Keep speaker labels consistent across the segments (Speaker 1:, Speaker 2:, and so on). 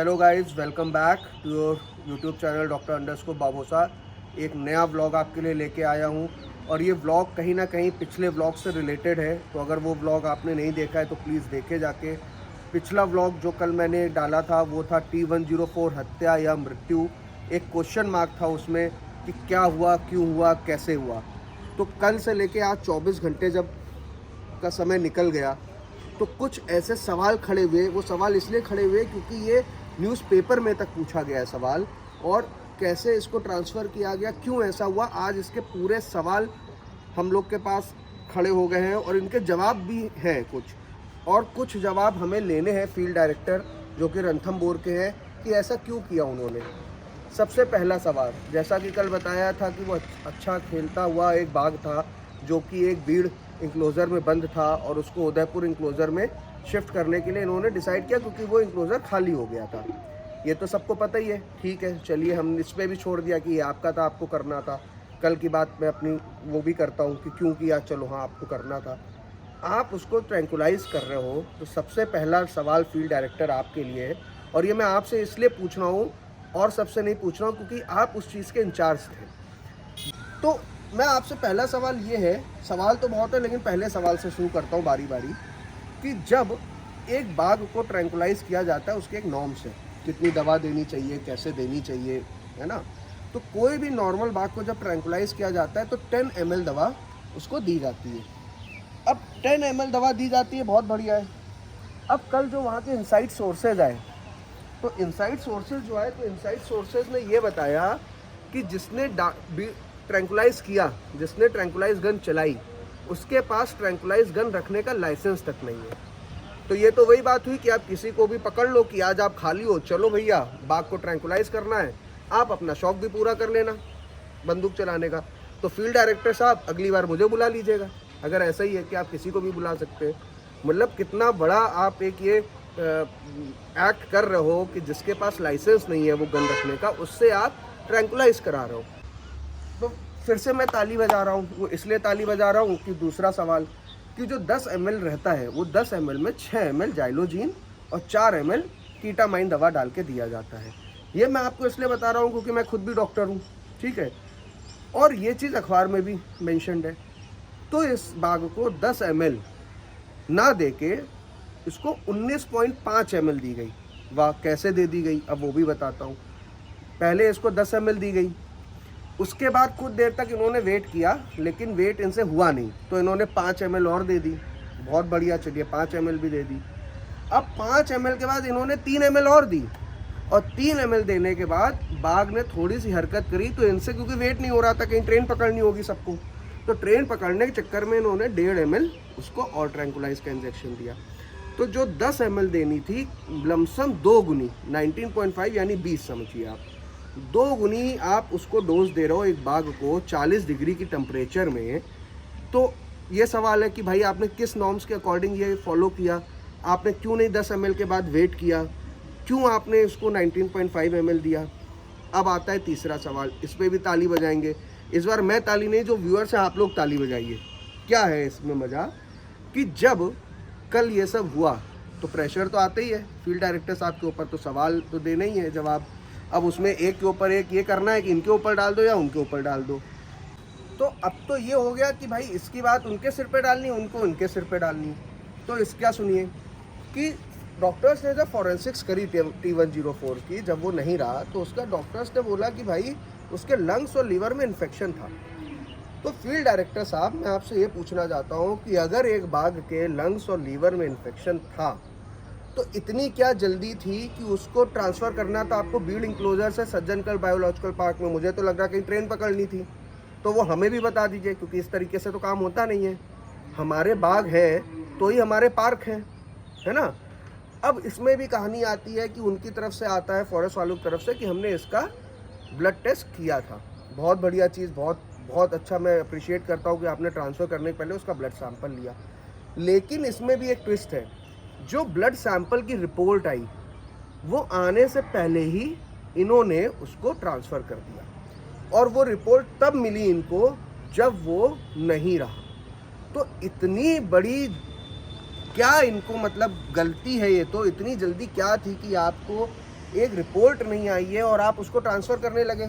Speaker 1: Hello guys, welcome back to your YouTube channel doctor underscore Babosa. एक नया vlog आपके लिए लेके आया हूँ और ये व्लॉग कहीं ना कहीं पिछले व्लॉग से रिलेटेड है। तो अगर वो व्लॉग आपने नहीं देखा है तो प्लीज़ देखे जाके। पिछला व्लॉग जो कल मैंने डाला था वो था T104 हत्या या मृत्यु। एक क्वेश्चन मार्क था उसमें कि क्या हुआ, क्यों हुआ, कैसे हुआ। तो कल से लेके आज 24 घंटे जब का समय निकल गया तो कुछ ऐसे सवाल खड़े हुए। वो सवाल इसलिए खड़े हुए क्योंकि ये न्यूज़पेपर में तक पूछा गया है सवाल, और कैसे इसको ट्रांसफ़र किया गया, क्यों ऐसा हुआ। आज इसके पूरे सवाल हम लोग के पास खड़े हो गए हैं और इनके जवाब भी हैं कुछ, और कुछ जवाब हमें लेने हैं फील्ड डायरेक्टर जो कि रणथंभौर के हैं कि ऐसा क्यों किया उन्होंने। सबसे पहला सवाल, जैसा कि कल बताया था कि वो अच्छा खेलता हुआ एक बाघ था जो कि एक बीड़ इंक्लोज़र में बंद था और उसको उदयपुर इंक्लोज़र में शिफ्ट करने के लिए इन्होंने डिसाइड किया क्योंकि वो इंक्लोज़र खाली हो गया था। ये तो सबको पता ही है, ठीक है। चलिए, हम इस पर भी छोड़ दिया कि ये आपका था, आपको करना था। कल की बात मैं अपनी वो भी करता हूँ कि क्यों किया, चलो हाँ आपको करना था। आप उसको ट्रैंकुलाइज कर रहे हो तो सबसे पहला सवाल फील्ड डायरेक्टर आपके लिए है, और ये मैं आपसे इसलिए पूछ रहा हूँ और सबसे नहीं पूछ रहा हूँ क्योंकि आप उस चीज़ के इंचार्ज थे। तो मैं आपसे पहला सवाल ये है, सवाल तो बहुत है लेकिन पहले सवाल से शुरू करता हूँ बारी बारी, कि जब एक बाघ को ट्रैंकुलाइज किया जाता है उसके एक नॉर्म्स है, कितनी दवा देनी चाहिए, कैसे देनी चाहिए, है ना। तो कोई भी नॉर्मल बाघ को जब ट्रैंकुलाइज किया जाता है तो 10 ml दवा उसको दी जाती है। अब 10 ml दवा दी जाती है, बहुत बढ़िया है। अब कल जो वहाँ के इनसाइड सोर्सेज आए, तो इनसाइड सोर्सेज जो आए, तो इनसाइड सोर्सेज ने ये बताया कि जिसने ट्रैंकुलाइज किया, जिसने ट्रैंकुलाइज गन चलाई, उसके पास ट्रैंकुलाइज गन रखने का लाइसेंस तक नहीं है। तो ये तो वही बात हुई कि आप किसी को भी पकड़ लो कि आज आप खाली हो, चलो भैया बाघ को ट्रैंकुलाइज करना है, आप अपना शौक भी पूरा कर लेना बंदूक चलाने का। तो फील्ड डायरेक्टर साहब अगली बार मुझे बुला लीजिएगा, अगर ऐसा ही है कि आप किसी को भी बुला सकते हैं। मतलब कितना बड़ा आप एक ये एक्ट कर रहे हो कि जिसके पास लाइसेंस नहीं है वो गन रखने का, उससे आप ट्रैंकुलाइज करा रहे हो। तो फिर से मैं ताली बजा रहा हूँ, वो इसलिए ताली बजा रहा हूँ कि दूसरा सवाल कि जो 10 ml रहता है वो 10 ml में 6 ml जाइलोजीन और 4 ml कीटामाइन दवा डाल के दिया जाता है। ये मैं आपको इसलिए बता रहा हूँ क्योंकि मैं खुद भी डॉक्टर हूँ, ठीक है, और ये चीज़ अखबार में भी मेंशन्ड है। तो इस बाघ को 10 ml ना दे के इसको 19.5 ml दी गई। वाह, कैसे दे दी गई अब वो भी बताता हूँ। पहले इसको 10 ml दी गई, उसके बाद कुछ देर तक इन्होंने वेट किया लेकिन वेट इनसे हुआ नहीं, तो इन्होंने 5 ml और दे दी। बहुत बढ़िया, चलिए 5 ml भी दे दी। अब 5 ml के बाद इन्होंने 3 ml और दी, और 3 ml देने के बाद बाघ ने थोड़ी सी हरकत करी, तो इनसे क्योंकि वेट नहीं हो रहा था, कहीं ट्रेन पकड़नी होगी सबको, तो ट्रेन पकड़ने के चक्कर में इन्होंने 1.5 ml उसको और ट्रैंकुलाइज का इंजेक्शन दिया। तो जो 10 ml देनी थी लमसम 2 गुनी 19.5 यानी 20 समझिए आप, 2 गुनी आप उसको डोज दे रहे हो एक बाघ को 40 डिग्री की टेम्परेचर में। तो ये सवाल है कि भाई आपने किस नॉर्म्स के अकॉर्डिंग ये फॉलो किया, आपने क्यों नहीं 10 ml के बाद वेट किया, क्यों आपने इसको 19.5 ml दिया। अब आता है तीसरा सवाल, इस पर भी ताली बजाएंगे। इस बार मैं ताली नहीं, जो व्यूअर्स हैं आप लोग ताली बजाइए। क्या है इसमें मज़ा कि जब कल ये सब हुआ तो प्रेशर तो आता ही है फील्ड डायरेक्टर साहब के ऊपर, तो सवाल तो देना ही है जवाब। अब उसमें एक के ऊपर एक ये करना है कि इनके ऊपर डाल दो या उनके ऊपर डाल दो। तो अब तो ये हो गया कि भाई इसकी बात उनके सिर पे डालनी, उनको उनके सिर पे डालनी। तो इसका सुनिए कि डॉक्टर्स ने जब फॉरेंसिक्स करी T104 की, जब वो नहीं रहा तो उसका डॉक्टर्स ने बोला कि भाई उसके लंग्स और लीवर में इन्फेक्शन था। तो फील्ड डायरेक्टर साहब, मैं आपसे ये पूछना चाहता हूँ कि अगर एक बाघ के लंग्स और लीवर में इन्फेक्शन था तो इतनी क्या जल्दी थी कि उसको ट्रांसफ़र करना था आपको बीड़ इंक्लोजर से सज्जनगढ़ बायोलॉजिकल पार्क में। मुझे तो लग रहा कहीं ट्रेन पकड़नी थी, तो वो हमें भी बता दीजिए क्योंकि इस तरीके से तो काम होता नहीं है। हमारे बाघ हैं तो ही हमारे पार्क हैं, है ना। अब इसमें भी कहानी आती है कि उनकी तरफ से आता है, फॉरेस्ट वालों की तरफ से, कि हमने इसका ब्लड टेस्ट किया था। बहुत बढ़िया चीज़, बहुत बहुत अच्छा, मैं अप्रिशिएट करता हूँ कि आपने ट्रांसफ़र करने के पहले उसका ब्लड सैंपल लिया। लेकिन इसमें भी एक ट्विस्ट है, जो ब्लड सैंपल की रिपोर्ट आई वो आने से पहले ही इन्होंने उसको ट्रांसफ़र कर दिया, और वो रिपोर्ट तब मिली इनको जब वो नहीं रहा। तो इतनी बड़ी क्या इनको मतलब गलती है, ये तो इतनी जल्दी क्या थी कि आपको एक रिपोर्ट नहीं आई है और आप उसको ट्रांसफ़र करने लगे।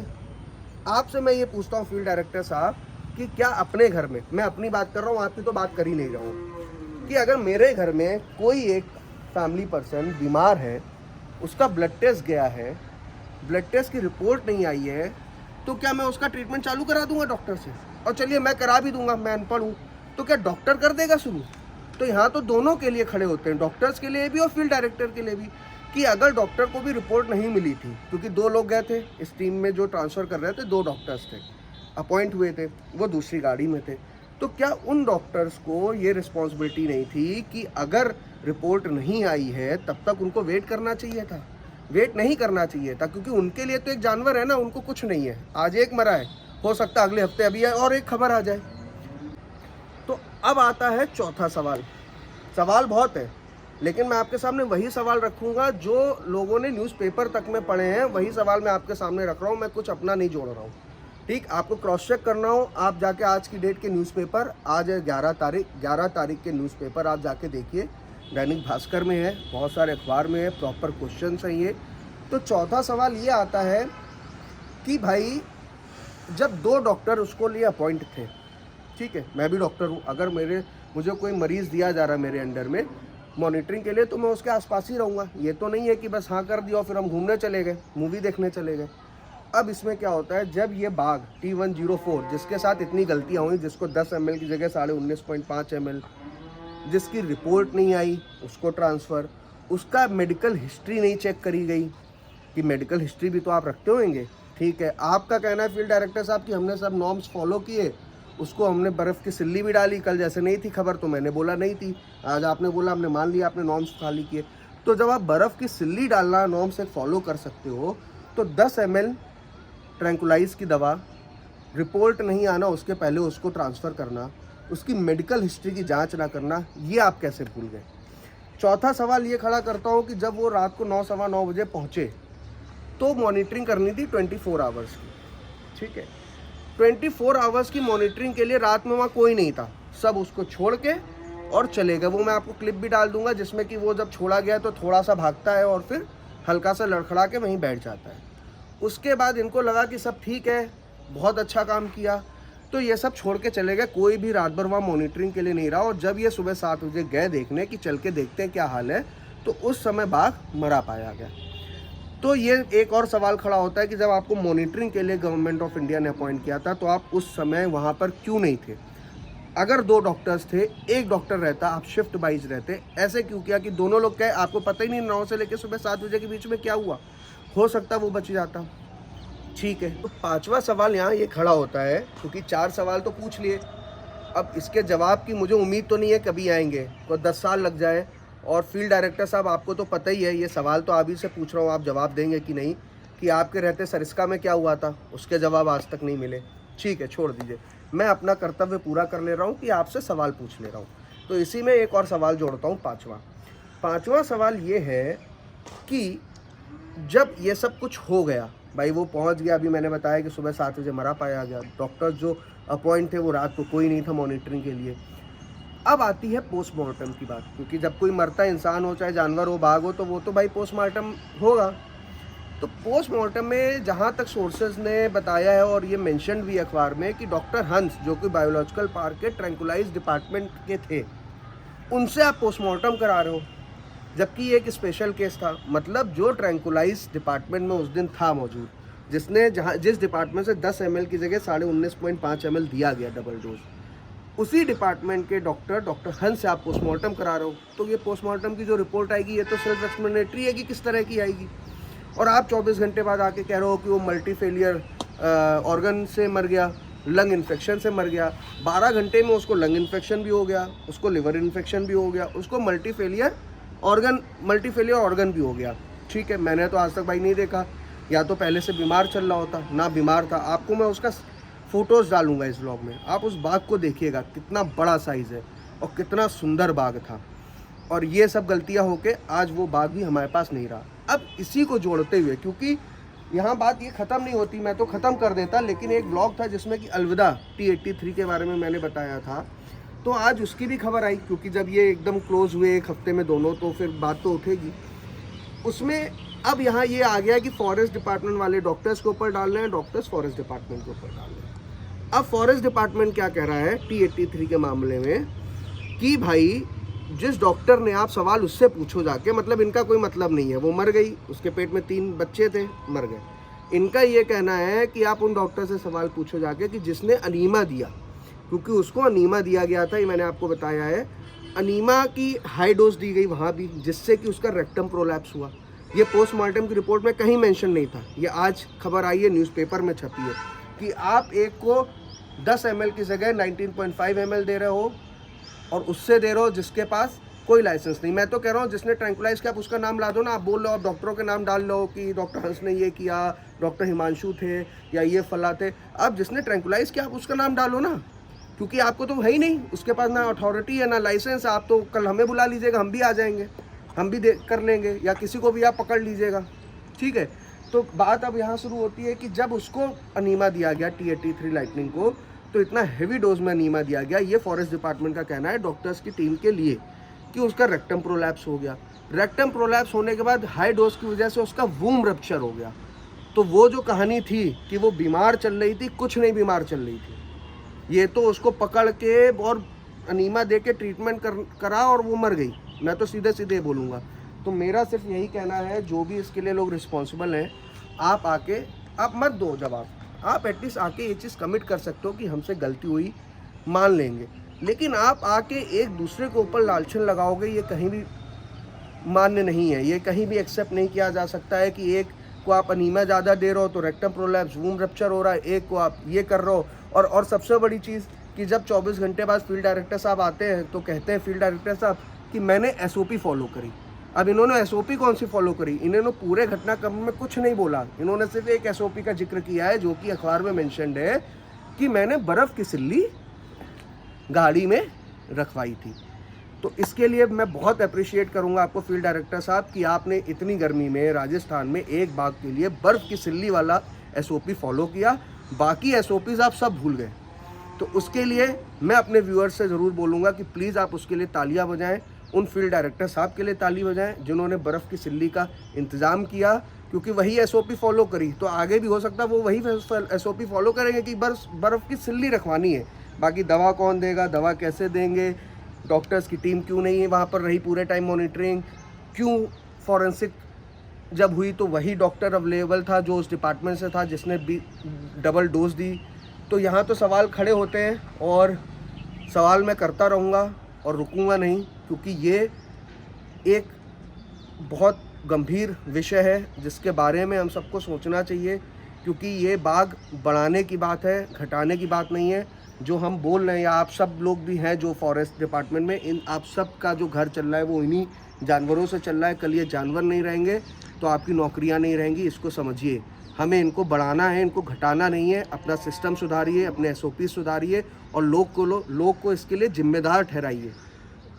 Speaker 1: आपसे मैं ये पूछता हूँ फील्ड डायरेक्टर साहब कि क्या अपने घर में, मैं अपनी बात कर रहा हूँ, आपकी तो बात कर ही नहीं रहा हूँ, कि अगर मेरे घर में कोई एक फैमिली पर्सन बीमार है, उसका ब्लड टेस्ट गया है, ब्लड टेस्ट की रिपोर्ट नहीं आई है, तो क्या मैं उसका ट्रीटमेंट चालू करा दूंगा डॉक्टर से? और चलिए मैं करा भी दूंगा, मैं अनपढ़ हूँ, तो क्या डॉक्टर कर देगा शुरू? तो यहाँ तो दोनों के लिए खड़े होते हैं, डॉक्टर्स के लिए भी और फील्ड डायरेक्टर के लिए भी, कि अगर डॉक्टर को भी रिपोर्ट नहीं मिली थी, क्योंकि 2 लोग गए थे इस टीम में जो ट्रांसफ़र कर रहे थे, 2 डॉक्टर्स थे, अपॉइंट हुए थे, वो दूसरी गाड़ी में थे, तो क्या उन डॉक्टर्स को ये रिस्पॉन्सिबिलिटी नहीं थी कि अगर रिपोर्ट नहीं आई है तब तक उनको वेट करना चाहिए था? वेट नहीं करना चाहिए था, क्योंकि उनके लिए तो एक जानवर है ना, उनको कुछ नहीं है। आज एक मरा है, हो सकता है अगले हफ्ते अभी और एक खबर आ जाए। तो अब आता है चौथा सवाल। सवाल बहुत है, लेकिन मैं आपके सामने वही सवाल रखूंगा जो लोगों ने न्यूज़पेपर तक में पढ़े हैं, वही सवाल मैं आपके सामने रख रहा हूँ, मैं कुछ अपना नहीं जोड़ रहा हूँ। ठीक, आपको क्रॉस चेक करना हो, आप जाके आज की डेट के न्यूज़पेपर, आज है 11 तारीख के न्यूज़पेपर आप जाके देखिए, दैनिक भास्कर में है, बहुत सारे अखबार में है, प्रॉपर क्वेश्चन है ये। तो चौथा सवाल ये आता है कि भाई जब 2 डॉक्टर उसको लिए अपॉइंट थे, ठीक है, मैं भी डॉक्टर हूँ, अगर मुझे कोई मरीज़ दिया जा रहा है मेरे अंडर में मॉनिटरिंग के लिए, तो मैं उसके आसपास ही रहूँगा। ये तो नहीं है कि बस हाँ कर दिया और फिर हम घूमने चले गए, मूवी देखने चले गए। अब इसमें क्या होता है, जब ये बाघ T104 जिसके साथ इतनी गलतियाँ हुई, जिसको 10 ml की जगह 19.5 ml, जिसकी रिपोर्ट नहीं आई, उसको ट्रांसफ़र, उसका मेडिकल हिस्ट्री नहीं चेक करी गई, कि मेडिकल हिस्ट्री भी तो आप रखते होंगे, ठीक है। आपका कहना है फील्ड डायरेक्टर साहब कि हमने सब नॉर्म्स फॉलो किए, उसको हमने बर्फ़ की सिल्ली भी डाली, कल जैसे नहीं थी खबर तो मैंने बोला नहीं थी, आज आपने बोला हमने मान लिया, आपने नॉर्म्स खाली किए। तो जब आप बर्फ़ की सिल्ली डालना नॉर्म्स से फॉलो कर सकते हो, तो 10 ml ट्रैंकुलाइज की दवा, रिपोर्ट नहीं आना उसके पहले उसको ट्रांसफ़र करना, उसकी मेडिकल हिस्ट्री की जांच ना करना, ये आप कैसे भूल गए? चौथा सवाल ये खड़ा करता हूँ कि जब वो रात को 9 सवा 9 बजे पहुँचे तो मॉनिटरिंग करनी थी 24 आवर्स की, ठीक है। 24 आवर्स की मॉनिटरिंग के लिए रात में वहाँ कोई नहीं था, सब उसको छोड़ के और चले गए। वो मैं आपको क्लिप भी डाल दूंगा जिसमें कि वो जब छोड़ा गया तो थोड़ा सा भागता है और फिर हल्का सा लड़खड़ा के वहीं बैठ जाता है। उसके बाद इनको लगा कि सब ठीक है, बहुत अच्छा काम किया, तो ये सब छोड़ के चले गए, कोई भी रात भर वहाँ मॉनिटरिंग के लिए नहीं रहा। और जब ये सुबह 7 बजे गए देखने कि चल के देखते हैं क्या हाल है, तो उस समय बाघ मरा पाया गया। तो ये एक और सवाल खड़ा होता है कि जब आपको मॉनिटरिंग के लिए गवर्नमेंट ऑफ इंडिया ने अपॉइंट किया था तो आप उस समय वहाँ पर क्यों नहीं थे? अगर 2 डॉक्टर्स थे, एक डॉक्टर रहता, आप शिफ्ट वाइज रहते, ऐसे क्यों किया कि दोनों लोग कहे आपको पता ही नहीं 9 से लेकर सुबह 7 बजे के बीच में क्या हुआ, हो सकता वो बच जाता, ठीक है। तो 5वां सवाल यहाँ ये खड़ा होता है, क्योंकि 4 सवाल तो पूछ लिए, अब इसके जवाब की मुझे उम्मीद तो नहीं है कभी आएंगे, कोई 10 साल लग जाए। और फील्ड डायरेक्टर साहब आपको तो पता ही है, ये सवाल तो आप ही से पूछ रहा हूँ, आप जवाब देंगे कि नहीं, कि आपके रहते सरिस्का में क्या हुआ था, उसके जवाब आज तक नहीं मिले, ठीक है, छोड़ दीजिए। मैं अपना कर्तव्य पूरा कर ले रहा हूँ कि आपसे सवाल पूछ ले रहा हूँ। तो इसी में एक और सवाल जोड़ता हूँ, 5वां सवाल ये है कि जब ये सब कुछ हो गया, भाई वो पहुंच गया, अभी मैंने बताया कि सुबह 7 बजे मरा पाया गया, डॉक्टर्स जो अपॉइंट थे वो रात को कोई नहीं था मॉनिटरिंग के लिए। अब आती है पोस्टमार्टम की बात, क्योंकि जब कोई मरता इंसान हो, चाहे जानवर हो, बाघ हो, तो वो तो भाई पोस्टमार्टम होगा। तो पोस्टमार्टम में जहाँ तक सोर्सेज ने बताया है और ये मेंशन भी अखबार में कि डॉक्टर हंस जो कि बायोलॉजिकल पार्क के ट्रैंकुलाइज डिपार्टमेंट के थे, उनसे आप पोस्टमार्टम करा रहे हो, जबकि ये एक स्पेशल केस था। मतलब जो ट्रैंकुलाइज डिपार्टमेंट में उस दिन था मौजूद, जिस डिपार्टमेंट से 10 ml की जगह 19.5 ml दिया गया डबल डोज, उसी डिपार्टमेंट के डॉक्टर हंस से आप पोस्टमार्टम करा रहे हो, तो ये पोस्टमार्टम की जो रिपोर्ट आएगी ये तो सेल्फ एक्सप्लेनेटरी है कि किस तरह की आएगी। और आप 24 घंटे बाद आके कह रहे हो कि वो मल्टी फेलियर ऑर्गन से मर गया, लंग इन्फेक्शन से मर गया, 12 घंटे में उसको लंग इन्फेक्शन भी हो गया, उसको लिवर इन्फेक्शन भी हो गया, उसको मल्टी फेलियर ऑर्गन भी हो गया, ठीक है। मैंने तो आज तक भाई नहीं देखा, या तो पहले से बीमार चल रहा होता, ना बीमार था। आपको मैं उसका फ़ोटोज़ डालूंगा इस व्लॉग में, आप उस बाघ को देखिएगा, कितना बड़ा साइज़ है और कितना सुंदर बाघ था। और ये सब गलतियां होके आज वो बाघ भी हमारे पास नहीं रहा। अब इसी को जोड़ते हुए, क्योंकि यहाँ बात ये ख़त्म नहीं होती, मैं तो ख़त्म कर देता, लेकिन एक ब्लॉग था जिसमें कि अलविदा T83 के बारे में मैंने बताया था, तो आज उसकी भी खबर आई, क्योंकि जब ये एकदम क्लोज हुए एक हफ्ते में दोनों, तो फिर बात तो उठेगी। उसमें अब यहाँ ये आ गया कि फॉरेस्ट डिपार्टमेंट वाले डॉक्टर्स के ऊपर डाल रहे हैं, डॉक्टर्स फॉरेस्ट डिपार्टमेंट के ऊपर डाल रहे हैं। अब फॉरेस्ट डिपार्टमेंट क्या कह रहा है T83 के मामले में कि भाई जिस डॉक्टर ने, आप सवाल उससे पूछो जाके, मतलब इनका कोई मतलब नहीं है, वो मर गई, उसके पेट में 3 बच्चे थे, मर गए। इनका ये कहना है कि आप उन डॉक्टर से सवाल पूछो जाके कि जिसने अनीमा दिया, क्योंकि उसको अनीमा दिया गया था, ये मैंने आपको बताया है। अनीमा की हाई डोज दी गई वहाँ भी, जिससे कि उसका रेक्टम प्रोलैप्स हुआ। ये पोस्टमार्टम की रिपोर्ट में कहीं मेंशन नहीं था, ये आज खबर आई है, न्यूज़पेपर में छपी है कि आप एक को 10 ml की जगह 19.5 ml दे रहे हो और उससे दे रहे हो जिसके पास कोई लाइसेंस नहीं। मैं तो कह रहा हूँ जिसने ट्रैंकुलाइज किया आप उसका नाम ला दो ना, आप बोल लो, आप डॉक्टरों के नाम डाल लो कि डॉक्टर हंस ने ये किया, डॉक्टर हिमांशु थे या ये फला थे। अब जिसने ट्रैंकुलाइज किया आप उसका नाम डालो ना, क्योंकि आपको तो है ही नहीं, उसके पास ना अथॉरिटी है ना लाइसेंस। आप तो कल हमें बुला लीजिएगा, हम भी आ जाएंगे, हम भी कर लेंगे, या किसी को भी आप पकड़ लीजिएगा, ठीक है। तो बात अब यहाँ शुरू होती है कि जब उसको अनीमा दिया गया T83 लाइटनिंग को, तो इतना हेवी डोज में अनीमा दिया गया, ये फॉरेस्ट डिपार्टमेंट का कहना है डॉक्टर्स की टीम के लिए, कि उसका रेक्टम प्रोलैप्स हो गया। रेक्टम प्रोलैप्स होने के बाद हाई डोज की वजह से उसका वूम रप्चर हो गया। तो वो जो कहानी थी कि वो बीमार चल रही थी, कुछ नहीं बीमार चल रही थी, ये तो उसको पकड़ के और अनीमा दे के ट्रीटमेंट करा और वो मर गई। मैं तो सीधे सीधे बोलूँगा। तो मेरा सिर्फ यही कहना है, जो भी इसके लिए लोग रिस्पॉन्सिबल हैं, आप आके, आप मत दो जवाब, आप एटलीस्ट आके ये चीज़ कमिट कर सकते हो कि हमसे गलती हुई, मान लेंगे। लेकिन आप आके एक दूसरे के ऊपर लालछन लगाओगे, ये कहीं भी मान्य नहीं है, ये कहीं भी एक्सेप्ट नहीं किया जा सकता है कि एक को आप अनीमा ज़्यादा दे रहे हो तो रेक्टम प्रोलैप्स, वूम रप्चर हो रहा है, एक को आप ये कर रहे हो। और सबसे बड़ी चीज़ कि जब 24 घंटे बाद फील्ड डायरेक्टर साहब आते हैं तो कहते हैं फील्ड डायरेक्टर साहब कि मैंने SOP फॉलो करी। अब इन्होंने SOP कौन सी फॉलो करी? इन्होंने पूरे घटनाक्रम में कुछ नहीं बोला, इन्होंने सिर्फ एक SOP का जिक्र किया है जो कि अखबार में मेंशन्ड है कि मैंने बर्फ़ की सिल्ली गाड़ी में रखवाई थी। तो इसके लिए मैं बहुत अप्रिशिएट करूंगा आपको फील्ड डायरेक्टर साहब कि आपने इतनी गर्मी में राजस्थान में एक बाग के लिए बर्फ़ की सिल्ली वाला SOP फॉलो किया, बाकी SOPs आप सब भूल गए। तो उसके लिए मैं अपने व्यूअर्स से ज़रूर बोलूँगा कि प्लीज़ आप उसके लिए तालियां बजाएं, उन फील्ड डायरेक्टर साहब के लिए ताली बजाएं जिन्होंने बर्फ़ की सिल्ली का इंतज़ाम किया, क्योंकि वही SOP फॉलो करी। तो आगे भी हो सकता है वो वही SOP फॉलो करेंगे कि बर्फ़ की सिल्ली रखवानी है, बाकी दवा कौन देगा, दवा कैसे देंगे, डॉक्टर्स की टीम क्यों नहीं है वहाँ पर रही पूरे टाइम मॉनिटरिंग, क्यों फॉरेंसिक जब हुई तो वही डॉक्टर अवेलेबल था जो उस डिपार्टमेंट से था जिसने डबल डोज दी। तो यहाँ तो सवाल खड़े होते हैं और सवाल मैं करता रहूँगा और रुकूंगा नहीं, क्योंकि ये एक बहुत गंभीर विषय है जिसके बारे में हम सबको सोचना चाहिए, क्योंकि ये बाग बढ़ाने की बात है, घटाने की बात नहीं है। जो हम बोल रहे हैं, या आप सब लोग भी हैं जो फॉरेस्ट डिपार्टमेंट में, इन आप सब का जो घर चल रहा है वो इन्हीं जानवरों से चल रहा है। कल ये जानवर नहीं रहेंगे तो आपकी नौकरियां नहीं रहेंगी, इसको समझिए। हमें इनको बढ़ाना है, इनको घटाना नहीं है। अपना सिस्टम सुधारिए, अपने SOP सुधारिए और लोग को इसके लिए जिम्मेदार ठहराइए।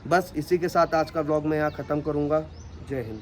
Speaker 1: बस इसी के साथ आज का व्लॉग मैं यहाँ ख़त्म करूँगा। जय हिंद।